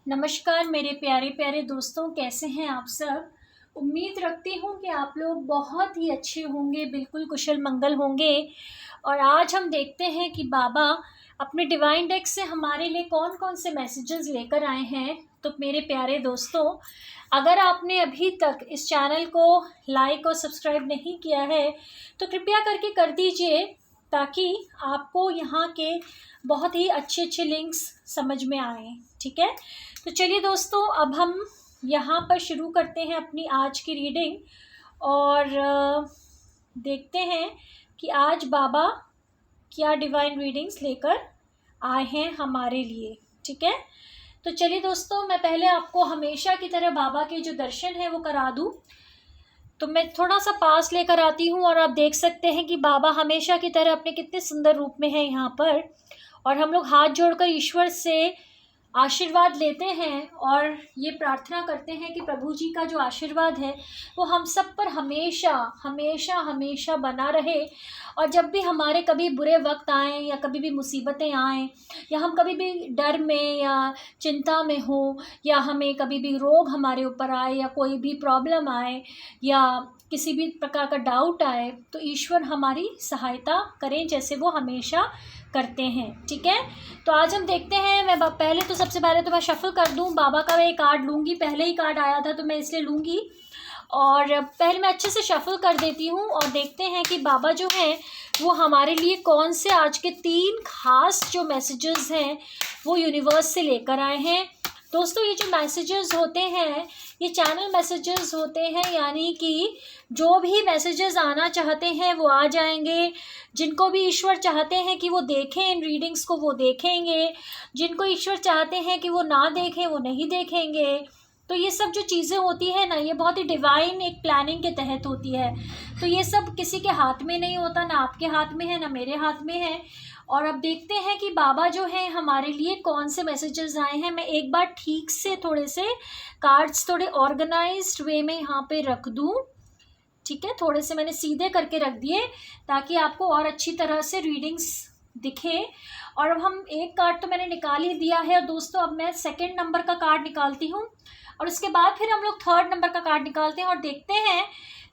नमस्कार मेरे प्यारे प्यारे दोस्तों, कैसे हैं आप सब। उम्मीद रखती हूँ कि आप लोग बहुत ही अच्छे होंगे, बिल्कुल कुशल मंगल होंगे। और आज हम देखते हैं कि बाबा अपने डिवाइन डेक से हमारे लिए कौन कौन से मैसेजेस लेकर आए हैं। तो मेरे प्यारे दोस्तों, अगर आपने अभी तक इस चैनल को लाइक और सब्सक्राइब नहीं किया है तो कृपया करके कर दीजिए, ताकि आपको यहाँ के बहुत ही अच्छे अच्छे लिंक्स समझ में आए। ठीक है, तो चलिए दोस्तों, अब हम यहाँ पर शुरू करते हैं अपनी आज की रीडिंग और देखते हैं कि आज बाबा क्या डिवाइन रीडिंग्स लेकर आए हैं हमारे लिए। ठीक है, तो चलिए दोस्तों, मैं पहले आपको हमेशा की तरह बाबा के जो दर्शन है वो करा दूँ। तो मैं थोड़ा सा पास लेकर आती हूँ और आप देख सकते हैं कि बाबा हमेशा की तरह अपने कितने सुंदर रूप में है यहाँ पर। और हम लोग हाथ जोड़कर ईश्वर से आशीर्वाद लेते हैं और ये प्रार्थना करते हैं कि प्रभु जी का जो आशीर्वाद है वो हम सब पर हमेशा हमेशा हमेशा बना रहे। और जब भी हमारे कभी बुरे वक्त आएँ या कभी भी मुसीबतें आएँ या हम कभी भी डर में या चिंता में हो या हमें कभी भी रोग हमारे ऊपर आए या कोई भी प्रॉब्लम आए या किसी भी प्रकार का डाउट आए, तो ईश्वर हमारी सहायता करें जैसे वो हमेशा करते हैं। ठीक है, तो आज हम देखते हैं। मैं पहले तो सबसे पहले तो मैं शफल कर दूं, बाबा का मैं एक कार्ड लूँगी। पहले ही कार्ड आया था तो मैं इसलिए लूँगी, और पहले मैं अच्छे से शफल कर देती हूँ और देखते हैं कि बाबा जो हैं वो हमारे लिए कौन से आज के 3 खास जो मैसेजेस हैं वो यूनिवर्स से लेकर आए हैं। दोस्तों, ये जो मैसेजेस होते हैं ये चैनल मैसेजेस होते हैं, यानी कि जो भी मैसेजेस आना चाहते हैं वो आ जाएंगे। जिनको भी ईश्वर चाहते हैं कि वो देखें इन रीडिंग्स को वो देखेंगे, जिनको ईश्वर चाहते हैं कि वो ना देखें वो नहीं देखेंगे। तो ये सब जो चीज़ें होती है ना, ये बहुत ही डिवाइन एक प्लानिंग के तहत होती है। तो ये सब किसी के हाथ में नहीं होता, ना आपके हाथ में है ना मेरे हाथ में है। और अब देखते हैं कि बाबा जो हैं हमारे लिए कौन से मैसेजेस आए हैं। मैं एक बार ठीक से थोड़े से कार्ड्स थोड़े ऑर्गेनाइज्ड वे में यहाँ पे रख दूँ। ठीक है, थोड़े से मैंने सीधे करके रख दिए ताकि आपको और अच्छी तरह से रीडिंग्स दिखे। और अब हम एक कार्ड तो मैंने निकाल ही दिया है। दोस्तों, अब मैं सेकंड नंबर का कार्ड निकालती हूँ और उसके बाद फिर हम लोग थर्ड नंबर का कार्ड निकालते हैं और देखते हैं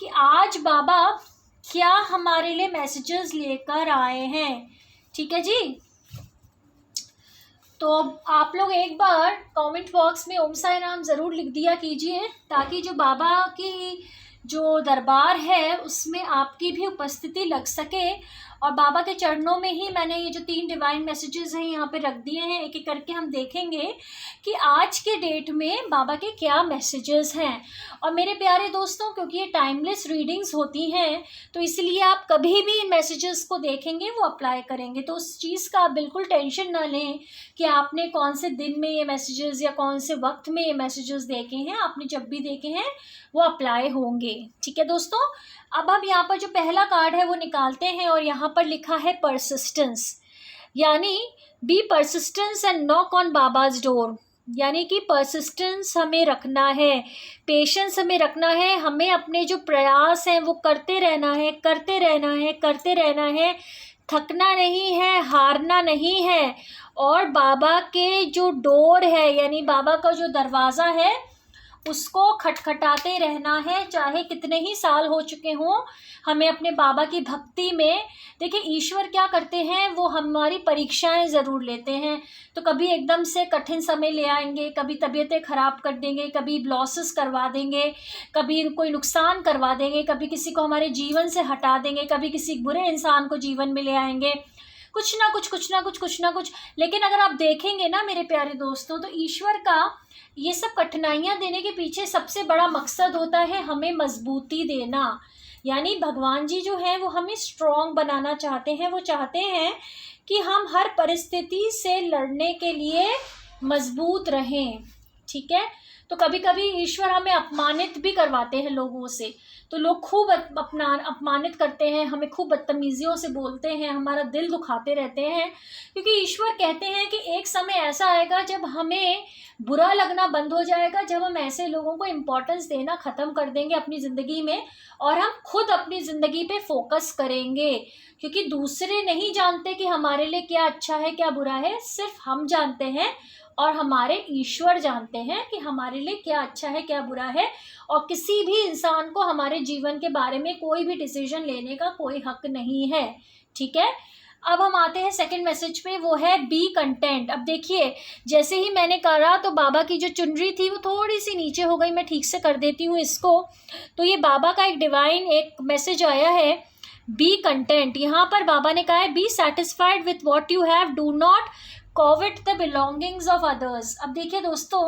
कि आज बाबा क्या हमारे लिए मैसेजेस लेकर आए हैं। ठीक है जी, तो आप लोग एक बार कमेंट बॉक्स में ओम साई राम ज़रूर लिख दिया कीजिए, ताकि जो बाबा की जो दरबार है उसमें आपकी भी उपस्थिति लग सके। और बाबा के चरणों में ही मैंने ये जो 3 डिवाइन मैसेजेस हैं यहाँ पे रख दिए हैं। एक एक करके हम देखेंगे कि आज के डेट में बाबा के क्या मैसेजेस हैं। और मेरे प्यारे दोस्तों, क्योंकि ये टाइमलेस रीडिंग्स होती हैं तो इसलिए आप कभी भी इन मैसेजेस को देखेंगे वो अप्लाई करेंगे। तो उस चीज़ का आप बिल्कुल टेंशन ना लें कि आपने कौन से दिन में ये मैसेजेस या कौन से वक्त में ये मैसेजेस देखे हैं। आपने जब भी देखे हैं वो अप्लाई होंगे। ठीक है दोस्तों, अब हम यहाँ पर जो पहला कार्ड है वो निकालते हैं और यहाँ पर लिखा है परसिस्टेंस, यानी be persistence and knock on बाबाज डोर। यानी कि परसिस्टेंस हमें रखना है, पेशेंस हमें रखना है, हमें अपने जो प्रयास हैं वो करते रहना है, करते रहना है, करते रहना है, थकना नहीं है, हारना नहीं है। और बाबा के जो डोर है यानी बाबा का जो दरवाज़ा है उसको खटखटाते रहना है, चाहे कितने ही साल हो चुके हों। हमें अपने बाबा की भक्ति में, देखिए ईश्वर क्या करते हैं, वो हमारी परीक्षाएं ज़रूर लेते हैं। तो कभी एकदम से कठिन समय ले आएंगे, कभी तबीयतें ख़राब कर देंगे, कभी लॉसेस करवा देंगे, कभी कोई नुकसान करवा देंगे, कभी किसी को हमारे जीवन से हटा देंगे, कभी किसी बुरे इंसान को जीवन में ले आएंगे। कुछ ना कुछ कुछ ना कुछ कुछ ना कुछ। लेकिन अगर आप देखेंगे ना मेरे प्यारे दोस्तों, तो ईश्वर का ये सब कठिनाइयाँ देने के पीछे सबसे बड़ा मकसद होता है हमें मजबूती देना। यानी भगवान जी जो हैं वो हमें स्ट्रॉन्ग बनाना चाहते हैं। वो चाहते हैं कि हम हर परिस्थिति से लड़ने के लिए मजबूत रहें। ठीक है, तो कभी कभी ईश्वर हमें अपमानित भी करवाते हैं लोगों से। तो लोग खूब अपमानित करते हैं, हमें खूब बदतमीजियों से बोलते हैं, हमारा दिल दुखाते रहते हैं। क्योंकि ईश्वर कहते हैं कि एक समय ऐसा आएगा जब हमें बुरा लगना बंद हो जाएगा, जब हम ऐसे लोगों को इम्पोर्टेंस देना ख़त्म कर देंगे अपनी ज़िंदगी में और हम खुद अपनी ज़िंदगी पे फोकस करेंगे। क्योंकि दूसरे नहीं जानते कि हमारे लिए क्या अच्छा है क्या बुरा है, सिर्फ हम जानते हैं और हमारे ईश्वर जानते हैं कि हमारे लिए क्या अच्छा है क्या बुरा है, और किसी भी इंसान को हमारे जीवन के बारे में कोई भी डिसीजन लेने का कोई हक नहीं है। ठीक है, अब हम आते हैं सेकंड मैसेज पे, वो है बी कंटेंट। अब देखिए, जैसे ही मैंने करा तो बाबा की जो चुनरी थी वो थोड़ी सी नीचे हो गई, मैं ठीक से कर देती हूँ इसको। तो ये बाबा का एक डिवाइन एक मैसेज आया है, बी कंटेंट। यहाँ पर बाबा ने कहा है be satisfied with what you have, do not covet the belongings of others. अब देखिए दोस्तों,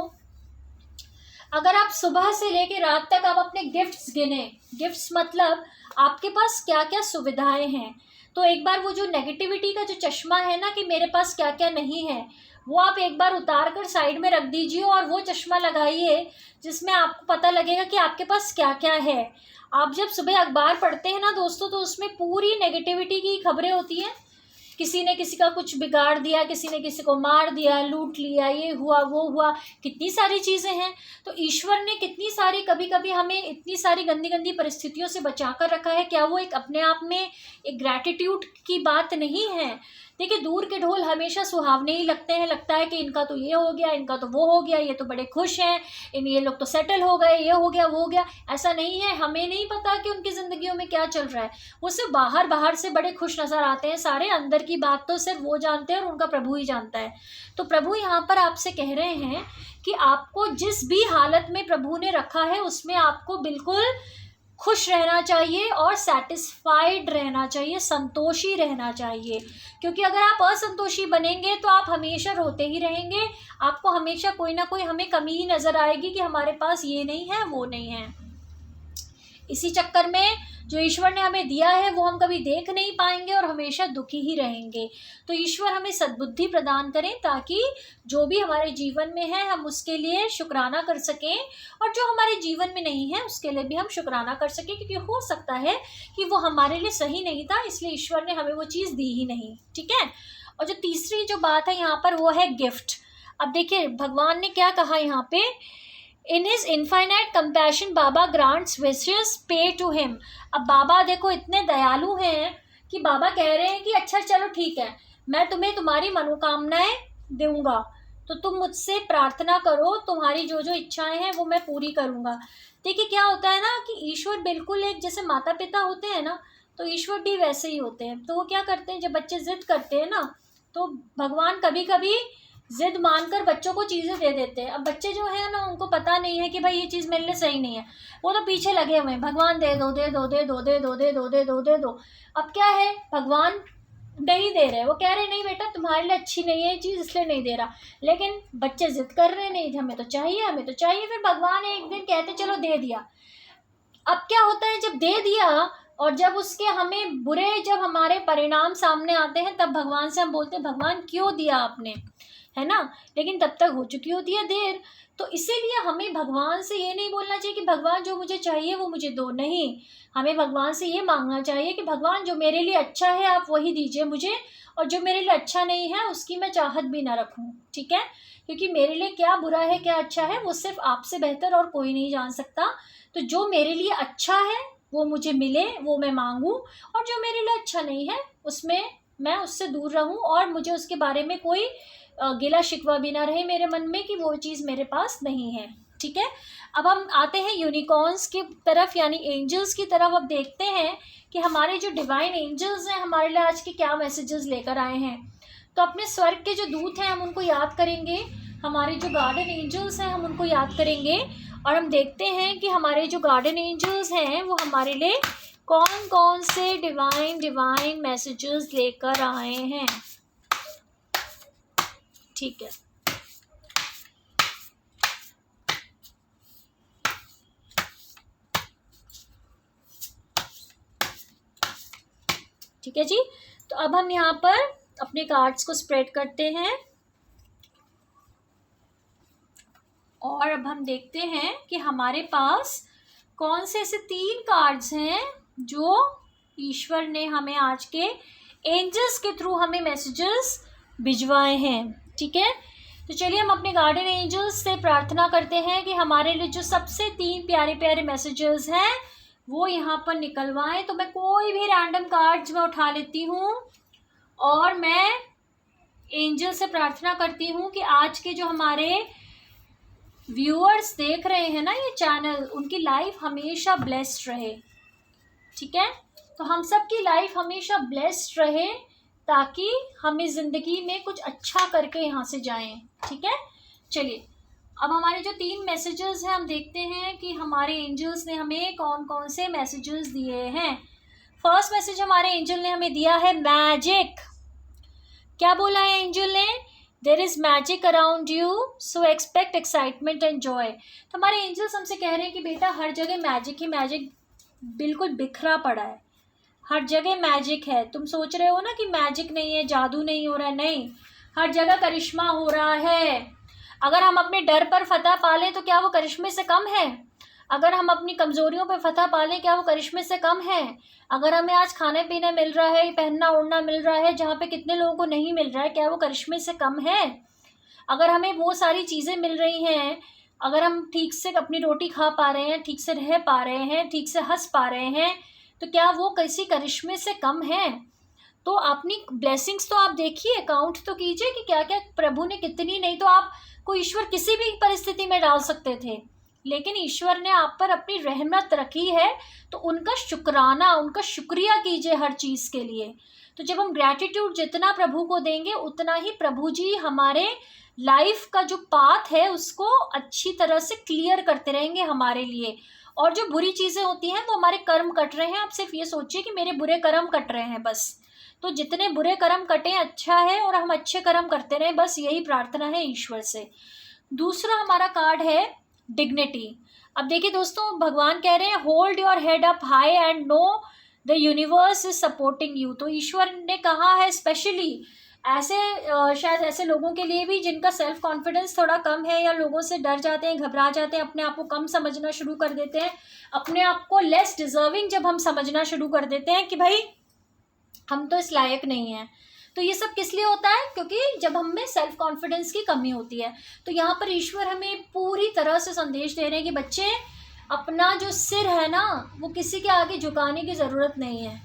अगर आप सुबह से लेकर रात तक आप अपने गिफ्ट्स गिने, गिफ्ट्स मतलब आपके पास क्या क्या सुविधाएं हैं, तो एक बार वो जो नेगेटिविटी का जो चश्मा है ना कि मेरे पास क्या क्या नहीं है, वो आप एक बार उतार कर साइड में रख दीजिए और वो चश्मा लगाइए जिसमें आपको पता लगेगा कि आपके पास क्या क्या है। आप जब सुबह अखबार पढ़ते हैं ना दोस्तों, तो उसमें पूरी नेगेटिविटी की खबरें होती हैं, किसी ने किसी का कुछ बिगाड़ दिया, किसी ने किसी को मार दिया, लूट लिया, ये हुआ वो हुआ, कितनी सारी चीज़ें हैं। तो ईश्वर ने कितनी सारी, कभी कभी हमें इतनी सारी गंदी गंदी परिस्थितियों से बचा कर रखा है। क्या वो एक अपने आप में एक ग्रैटिट्यूड की बात नहीं है? देखिए, दूर के ढोल हमेशा सुहावने ही लगते हैं, लगता है कि इनका तो ये हो गया, इनका तो वो हो गया, ये तो बड़े खुश हैं, ये लोग तो सेटल हो गए, ये हो गया वो हो गया। ऐसा नहीं है, हमें नहीं पता कि उनकी ज़िंदगियों में क्या चल रहा है। वो सिर्फ बाहर बाहर से बड़े खुश नज़र आते हैं, सारे अंदर की बात तो सिर्फ वो जानते हैं और उनका प्रभु ही जानता है। तो प्रभु यहाँ पर आपसे कह रहे हैं कि आपको जिस भी हालत में प्रभु ने रखा है उसमें आपको बिल्कुल खुश रहना चाहिए और सेटिस्फाइड रहना चाहिए, संतोषी रहना चाहिए। क्योंकि अगर आप असंतोषी बनेंगे तो आप हमेशा रोते ही रहेंगे, आपको हमेशा कोई ना कोई हमें कमी ही नज़र आएगी कि हमारे पास ये नहीं है वो नहीं है। इसी चक्कर में जो ईश्वर ने हमें दिया है वो हम कभी देख नहीं पाएंगे और हमेशा दुखी ही रहेंगे। तो ईश्वर हमें सद्बुद्धि प्रदान करें ताकि जो भी हमारे जीवन में है हम उसके लिए शुक्राना कर सकें, और जो हमारे जीवन में नहीं है उसके लिए भी हम शुक्राना कर सकें, क्योंकि हो सकता है कि वो हमारे लिए सही नहीं था, इसलिए ईश्वर ने हमें वो चीज़ दी ही नहीं। ठीक है, और जो तीसरी जो बात है यहाँ पर वो है गिफ्ट। अब देखिए भगवान ने क्या कहा यहाँ पे, in his infinite compassion Baba grants wishes पे टू हिम। अब बाबा देखो इतने दयालु हैं कि बाबा कह रहे हैं कि अच्छा चलो ठीक है, मैं तुम्हें तुम्हारी मनोकामनाएं दूंगा, तो तुम मुझसे प्रार्थना करो, तुम्हारी जो जो इच्छाएं हैं वो मैं पूरी करूंगा। देखिए क्या होता है ना कि ईश्वर बिल्कुल एक जैसे माता पिता होते हैं ना, तो ईश्वर भी वैसे ही होते हैं। तो वो क्या करते हैं, जब बच्चे जिद करते हैं ना, तो भगवान कभी कभी जिद मानकर बच्चों को चीज़ें दे देते हैं। अब बच्चे जो है ना उनको पता नहीं है कि भाई ये चीज़ मेरे लिए सही नहीं है, वो तो पीछे लगे हुए हैं, भगवान दे दो दे दो दे दो दे दो दे दो दे दो दे दो। अब क्या है, भगवान नहीं दे रहे, वो कह रहे नहीं बेटा तुम्हारे लिए अच्छी नहीं है ये चीज़ इसलिए नहीं दे रहा, लेकिन बच्चे जिद कर रहे नहीं, हमें तो चाहिए हमें तो चाहिए। फिर भगवान एक दिन कहते चलो दे दिया। अब क्या होता है, जब दे दिया और जब उसके हमें बुरे जब हमारे परिणाम सामने आते हैं तब भगवान से हम बोलते हैं भगवान क्यों दिया आपने, है ना, लेकिन तब तक हो चुकी होती है देर। तो इसीलिए हमें भगवान से ये नहीं बोलना चाहिए कि भगवान जो मुझे चाहिए वो मुझे दो, नहीं, हमें भगवान से ये मांगना चाहिए कि भगवान जो मेरे लिए अच्छा है आप वही दीजिए मुझे, और जो मेरे लिए अच्छा नहीं है उसकी मैं चाहत भी ना रखूं। ठीक है, क्योंकि मेरे लिए क्या बुरा है क्या अच्छा है वो सिर्फ आपसे बेहतर और कोई नहीं जान सकता। तो जो मेरे लिए अच्छा है वो मुझे मिले, वो मैं मांगूं, और जो मेरे लिए अच्छा नहीं है उसमें मैं उससे दूर रहूं और मुझे उसके बारे में कोई गिला शिकवा भी ना रहे मेरे मन में कि वो चीज़ मेरे पास नहीं है। ठीक है, अब हम आते हैं यूनिकॉर्न्स की तरफ यानी एंजल्स की तरफ। अब देखते हैं कि हमारे जो डिवाइन एंजल्स हैं हमारे लिए आज के क्या मैसेजेस लेकर आए हैं। तो अपने स्वर्ग के जो दूत हैं हम उनको याद करेंगे, हमारे जो गार्डन एंजल्स हैं हम उनको याद करेंगे, और हम देखते हैं कि हमारे जो गार्डन एंजल्स हैं वो हमारे लिए कौन कौन से डिवाइन मैसेजेस लेकर आए हैं। ठीक है, ठीक है जी। तो अब हम यहाँ पर अपने कार्ड्स को स्प्रेड करते हैं और अब हम देखते हैं कि हमारे पास कौन से ऐसे 3 कार्ड्स हैं जो ईश्वर ने हमें आज के एंजल्स के थ्रू हमें मैसेजेस भिजवाए हैं। ठीक है, तो चलिए हम अपने गार्डन एंजल्स से प्रार्थना करते हैं कि हमारे लिए जो सबसे 3 प्यारे प्यारे मैसेजेस हैं वो यहाँ पर निकलवाएं। तो मैं कोई भी रैंडम कार्ड्स में उठा लेती हूँ और मैं एंजल से प्रार्थना करती हूँ कि आज के जो हमारे व्यूअर्स देख रहे हैं ना ये चैनल, उनकी लाइफ हमेशा ब्लेस्ड रहे। ठीक है, तो हम सब की लाइफ हमेशा ब्लेस्ड रहे ताकि हमें ज़िंदगी में कुछ अच्छा करके यहाँ से जाएं। ठीक है, चलिए अब हमारे जो 3 मैसेजेस हैं हम देखते हैं कि हमारे एंजल्स ने हमें कौन कौन से मैसेजेस दिए हैं। फर्स्ट मैसेज हमारे एंजल ने हमें दिया है मैजिक। क्या बोला है एंजल ने? There is magic around you so expect excitement and joy. तो हमारे एंजल्स हमसे कह रहे हैं कि बेटा हर जगह मैजिक ही मैजिक बिल्कुल बिखरा पड़ा है, हर जगह मैजिक है। तुम सोच रहे हो ना कि मैजिक नहीं है, जादू नहीं हो रहा है, नहीं, हर जगह करिश्मा हो रहा है। अगर हम अपने डर पर फतह पा लें तो क्या वो करिश्मे से कम है? अगर हम अपनी कमज़ोरियों पर फतह पा लें क्या वो करिश्मे से कम है? अगर हमें आज खाने पीने मिल रहा है, पहनना ओढ़ना मिल रहा है जहाँ पे कितने लोगों को नहीं मिल रहा है, क्या वो करिश्मे से कम है? अगर हमें वो सारी चीज़ें मिल रही हैं, अगर हम ठीक से अपनी रोटी खा पा रहे हैं, ठीक से रह पा रहे हैं, ठीक से हंस पा रहे हैं, तो क्या वो किसी करिश्मे से कम है? तो अपनी ब्लेसिंग्स तो आप देखिए, काउंट तो कीजिए कि क्या क्या प्रभु ने कितनी, नहीं तो आप को ईश्वर किसी भी परिस्थिति में डाल सकते थे, लेकिन ईश्वर ने आप पर अपनी रहमत रखी है, तो उनका शुक्राना, उनका शुक्रिया कीजिए हर चीज़ के लिए। तो जब हम ग्रैटिट्यूड जितना प्रभु को देंगे उतना ही प्रभु जी हमारे लाइफ का जो पाथ है उसको अच्छी तरह से क्लियर करते रहेंगे हमारे लिए। और जो बुरी चीज़ें होती हैं वो हमारे कर्म कट रहे हैं, आप सिर्फ ये सोचिए कि मेरे बुरे कर्म कट रहे हैं बस। तो जितने बुरे कर्म कटें अच्छा है और हम अच्छे कर्म करते रहें, बस यही प्रार्थना है ईश्वर से। दूसरा हमारा कार्ड है डिग्निटी। अब देखिए दोस्तों, भगवान कह रहे हैं hold your head up high and know the universe is supporting you. तो ईश्वर ने कहा है स्पेशली ऐसे शायद ऐसे लोगों के लिए भी जिनका सेल्फ कॉन्फिडेंस थोड़ा कम है, या लोगों से डर जाते हैं, घबरा जाते हैं, अपने आप को कम समझना शुरू कर देते हैं, अपने आप को लेस डिजर्विंग जब हम समझना शुरू कर देते हैं कि भाई हम तो इस लायक नहीं हैं। तो ये सब किस लिए होता है? क्योंकि जब हम में सेल्फ कॉन्फिडेंस की कमी होती है। तो यहाँ पर ईश्वर हमें पूरी तरह से संदेश दे रहे हैं कि बच्चे, अपना जो सिर है ना वो किसी के आगे झुकाने की ज़रूरत नहीं है,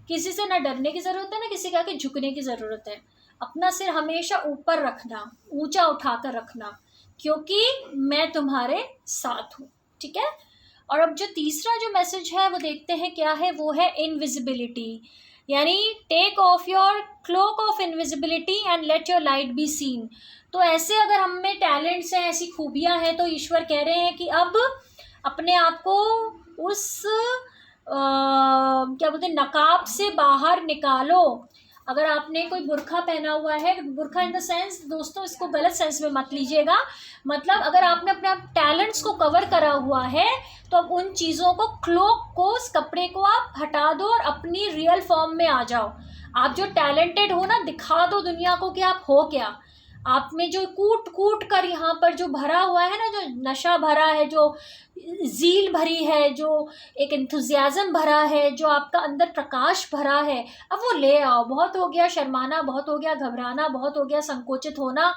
किसी से ना डरने की ज़रूरत है ना किसी के आगे झुकने की ज़रूरत है। अपना सिर हमेशा ऊपर रखना, ऊंचा उठाकर रखना, क्योंकि मैं तुम्हारे साथ हूँ। ठीक है, और अब जो तीसरा जो मैसेज है वो देखते हैं क्या है। वो है इनविजिबिलिटी, यानी take off your cloak of invisibility and let your light be seen. तो ऐसे अगर हम में टैलेंट्स हैं, ऐसी खूबियां हैं, तो ईश्वर कह रहे हैं कि अब अपने आप को उस क्या बोलते हैं नकाब से बाहर निकालो। अगर आपने कोई बुर्खा पहना हुआ है, बुर्खा इन द सेंस दोस्तों इसको गलत सेंस में मत लीजिएगा, मतलब अगर आपने अपने टैलेंट्स को कवर करा हुआ है तो अब उन चीज़ों को, क्लोक को, उस कपड़े को आप हटा दो और अपनी रियल फॉर्म में आ जाओ। आप जो टैलेंटेड हो ना, दिखा दो दुनिया को कि आप हो क्या। आप में जो कूट कूट कर यहाँ पर जो भरा हुआ है ना, जो नशा भरा है, जो ज़ील भरी है, जो एक एंथुजियाज़म भरा है, जो आपका अंदर प्रकाश भरा है, अब वो ले आओ। बहुत हो गया शर्माना, बहुत हो गया घबराना, बहुत हो गया संकोचित होना।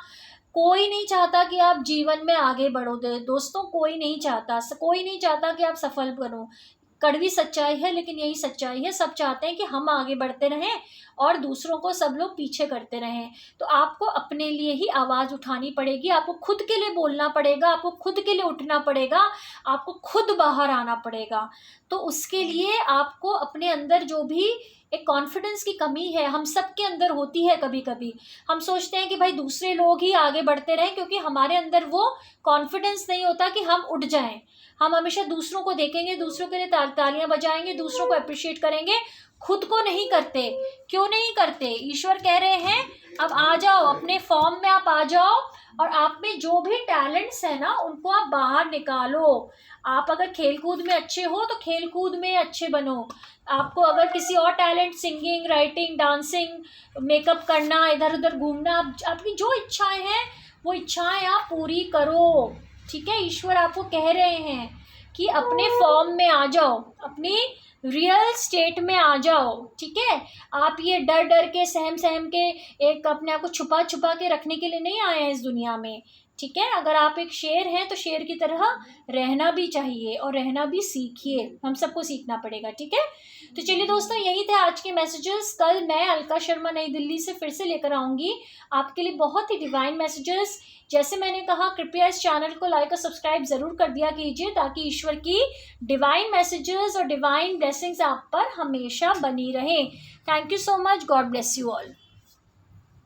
कोई नहीं चाहता कि आप जीवन में आगे बढ़ो दोस्तों, कोई नहीं चाहता, कोई नहीं चाहता कि आप सफल बनो। कड़वी सच्चाई है लेकिन यही सच्चाई है। सब चाहते हैं कि हम आगे बढ़ते रहें और दूसरों को सब लोग पीछे करते रहें। तो आपको अपने लिए ही आवाज़ उठानी पड़ेगी, आपको खुद के लिए बोलना पड़ेगा, आपको खुद के लिए उठना पड़ेगा, आपको खुद बाहर आना पड़ेगा। तो उसके लिए आपको अपने अंदर जो भी एक कॉन्फिडेंस की कमी है, हम सब के अंदर होती है। कभी कभी हम सोचते हैं कि भाई दूसरे लोग ही आगे बढ़ते रहें, क्योंकि हमारे अंदर वो कॉन्फिडेंस नहीं होता कि हम उठ जाएं। हम हमेशा दूसरों को देखेंगे, दूसरों के लिए तालियां बजाएंगे, दूसरों को अप्रिशिएट करेंगे, खुद को नहीं करते। क्यों नहीं करते? ईश्वर कह रहे हैं अब आ जाओ, अपने फॉर्म में आप आ जाओ और आप में जो भी टैलेंट्स है ना उनको आप बाहर निकालो। आप अगर खेलकूद में अच्छे हो तो खेलकूद में अच्छे बनो। आपको अगर किसी और talent, singing, writing, dancing, makeup करना, इधर उधर घूमना, आपकी जो इच्छाएं हैं वो इच्छाएं आप पूरी करो। ठीक है, ईश्वर आपको कह रहे हैं कि अपने फॉर्म में आ जाओ, अपनी रियल स्टेट में आ जाओ। ठीक है, आप ये डर डर के, सहम सहम के, एक अपने आप को छुपा छुपा के रखने के लिए नहीं आए हैं इस दुनिया में। ठीक है। अगर आप एक शेर हैं तो शेर की तरह रहना भी चाहिए और रहना भी सीखिए, हम सबको सीखना पड़ेगा, ठीक है। तो चलिए दोस्तों, यही थे आज के मैसेजेस। कल मैं अलका शर्मा नई दिल्ली से फिर से लेकर आऊँगी आपके लिए बहुत ही डिवाइन मैसेजेस। जैसे मैंने कहा, कृपया इस चैनल को लाइक और सब्सक्राइब ज़रूर कर दिया कीजिए ताकि ईश्वर की डिवाइन मैसेजेस और डिवाइन ब्लेसिंग्स आप पर हमेशा बनी रहें। Thank you so much. God bless you all.